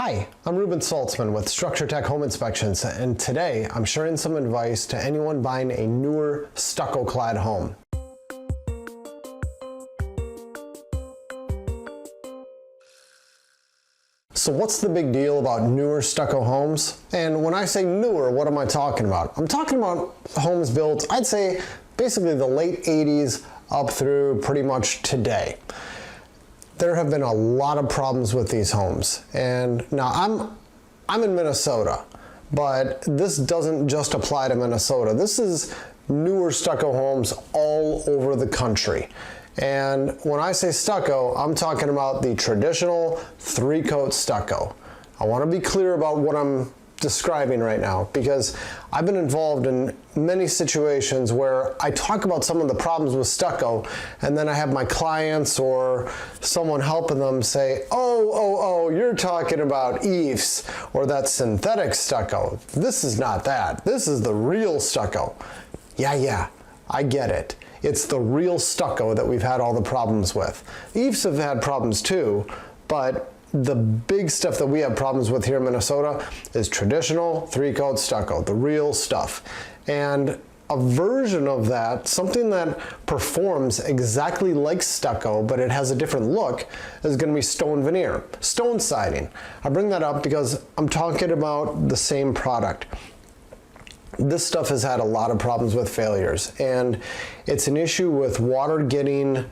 Hi, I'm Ruben Saltzman with Structure Tech Home Inspections, and today I'm sharing some advice to anyone buying a newer stucco-clad home. So what's the big deal about newer stucco homes? And when I say newer, what am I talking about? I'm talking about homes built, I'd say, basically the late 80s up through pretty much today. There have been a lot of problems with these homes. And now I'm in Minnesota, but this doesn't just apply to Minnesota. This is newer stucco homes all over the country. And when I say stucco, I'm talking about the traditional 3-coat stucco. I want to be clear about what I'm describing right now, because I've been involved in many situations where I talk about some of the problems with stucco, and then I have my clients or someone helping them say, oh, you're talking about eaves or that synthetic stucco. This is not that. This is the real stucco. Yeah, I get it. It's the real stucco that we've had all the problems with. Eaves have had problems too, but the big stuff that we have problems with here in Minnesota is traditional 3-coat stucco, the real stuff. And a version of that, something that performs exactly like stucco, but it has a different look, is going to be stone veneer, stone siding. I bring that up because I'm talking about the same product. This stuff has had a lot of problems with failures, and it's an issue with water getting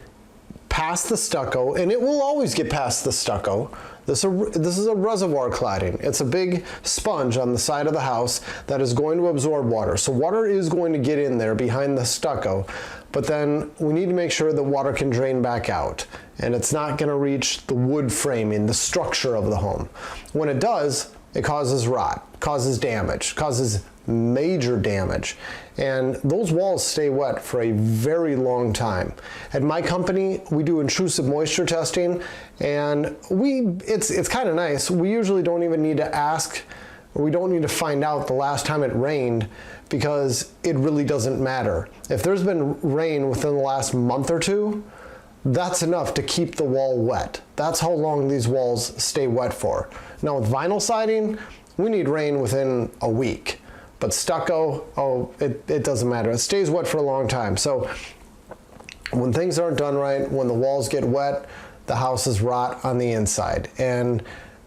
past the stucco, and it will always get past the stucco. This is a reservoir cladding. It's a big sponge on the side of the house that is going to absorb water. So water is going to get in there behind the stucco, but then we need to make sure that water can drain back out, and it's not going to reach the wood framing, the structure of the home. When it does, it causes rot, causes damage, causes major damage, and those walls stay wet for a very long time. At my company, we do intrusive moisture testing, and it's kind of nice. We usually don't even need to ask, or we don't need to find out the last time it rained, because it really doesn't matter. If there's been rain within the last month or two, that's enough to keep the wall wet. That's how long these walls stay wet for. Now with vinyl siding, we need rain within a week. But stucco, it doesn't matter. It stays wet for a long time. So when things aren't done right, when the walls get wet, the houses rot on the inside. And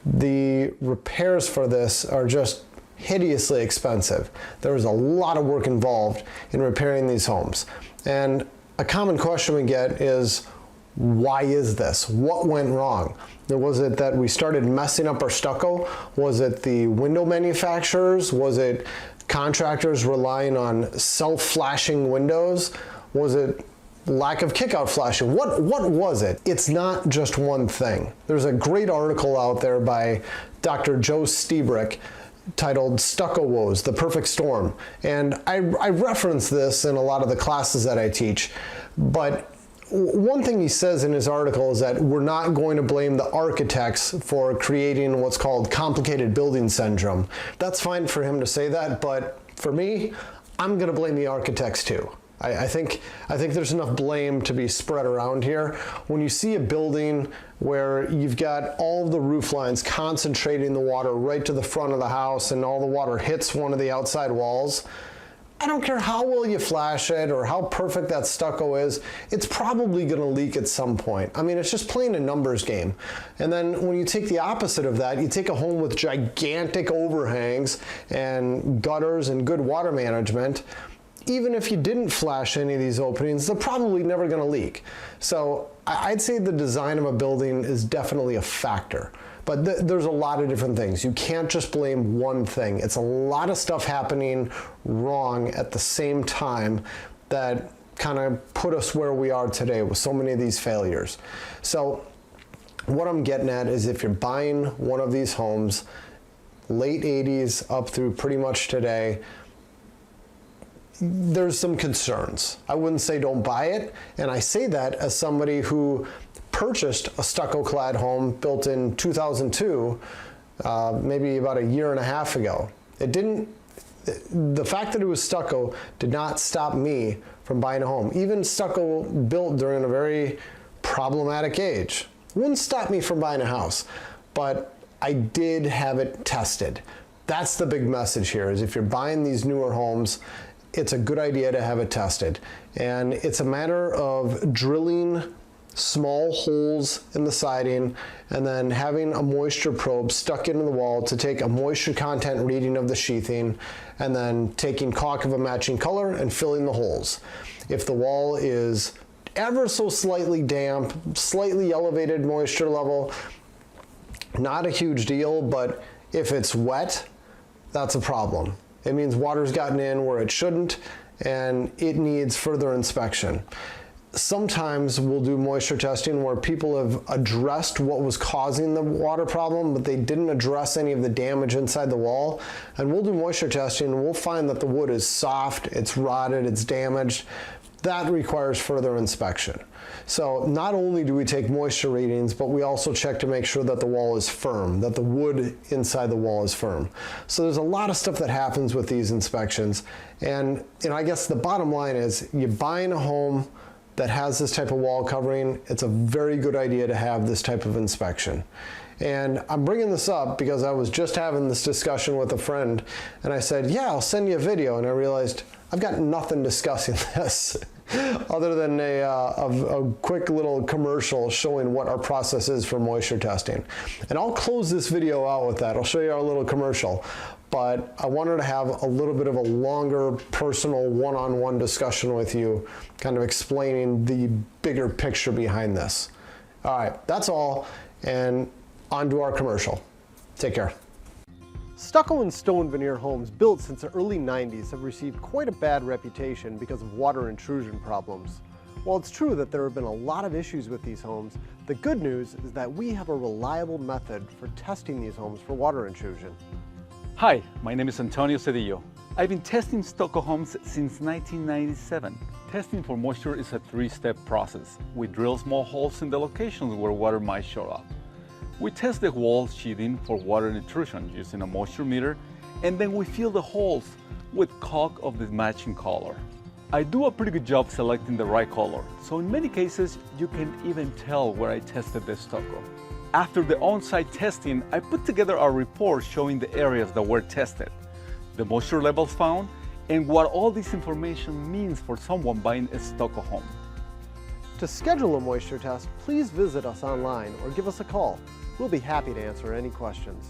the repairs for this are just hideously expensive. There's a lot of work involved in repairing these homes. And a common question we get is, why is this? What went wrong? Was it that we started messing up our stucco? Was it the window manufacturers? Was it contractors relying on self-flashing windows? Was it lack of kickout flashing? What was it? It's not just one thing. There's a great article out there by Dr. Joe Stiebrick titled Stucco Woes, The Perfect Storm. And I reference this in a lot of the classes that I teach, but one thing he says in his article is that we're not going to blame the architects for creating what's called complicated building syndrome. That's fine for him to say that, but for me, I'm going to blame the architects too. I think there's enough blame to be spread around here. When you see a building where you've got all the roof lines concentrating the water right to the front of the house and all the water hits one of the outside walls, I don't care how well you flash it or how perfect that stucco is, it's probably going to leak at some point. I mean, it's just playing a numbers game. And then when you take the opposite of that, you take a home with gigantic overhangs and gutters and good water management, even if you didn't flash any of these openings, they're probably never going to leak. So I'd say the design of a building is definitely a factor. But there's a lot of different things. You can't just blame one thing. It's a lot of stuff happening wrong at the same time that kind of put us where we are today with so many of these failures. So what I'm getting at is, if you're buying one of these homes, late 80s up through pretty much today, there's some concerns. I wouldn't say don't buy it, and I say that as somebody who purchased a stucco-clad home built in 2002, maybe about a year and a half ago. The fact that it was stucco did not stop me from buying a home. Even stucco built during a very problematic age wouldn't stop me from buying a house. But I did have it tested. That's the big message here, is if you're buying these newer homes, it's a good idea to have it tested. And it's a matter of drilling small holes in the siding and then having a moisture probe stuck into the wall to take a moisture content reading of the sheathing, and then taking caulk of a matching color and filling the holes. If the wall is ever so slightly damp, slightly elevated moisture level, not a huge deal, but if it's wet, that's a problem. It means water's gotten in where it shouldn't, and it needs further inspection. Sometimes we'll do moisture testing where people have addressed what was causing the water problem, but they didn't address any of the damage inside the wall. And we'll do moisture testing and we'll find that the wood is soft, it's rotted, it's damaged. That requires further inspection. So not only do we take moisture readings, but we also check to make sure that the wall is firm, that the wood inside the wall is firm. So there's a lot of stuff that happens with these inspections. And I guess the bottom line is, you're buying a home that has this type of wall covering, it's a very good idea to have this type of inspection. And I'm bringing this up because I was just having this discussion with a friend, and I said, yeah, I'll send you a video, and I realized I've got nothing discussing this other than a quick little commercial showing what our process is for moisture testing. And I'll close this video out with that. I'll show you our little commercial. But I wanted to have a little bit of a longer personal one-on-one discussion with you, kind of explaining the bigger picture behind this. All right, that's all, and on to our commercial. Take care. Stucco and stone veneer homes built since the early 90s have received quite a bad reputation because of water intrusion problems. While it's true that there have been a lot of issues with these homes, the good news is that we have a reliable method for testing these homes for water intrusion. Hi, my name is Antonio Cedillo. I've been testing stucco homes since 1997. Testing for moisture is a three-step process. We drill small holes in the locations where water might show up. We test the wall sheathing for water intrusion using a moisture meter, and then we fill the holes with caulk of the matching color. I do a pretty good job selecting the right color, so in many cases you can even tell where I tested the stucco. After the on-site testing, I put together a report showing the areas that were tested, the moisture levels found, and what all this information means for someone buying a stucco home. To schedule a moisture test, please visit us online or give us a call. We'll be happy to answer any questions.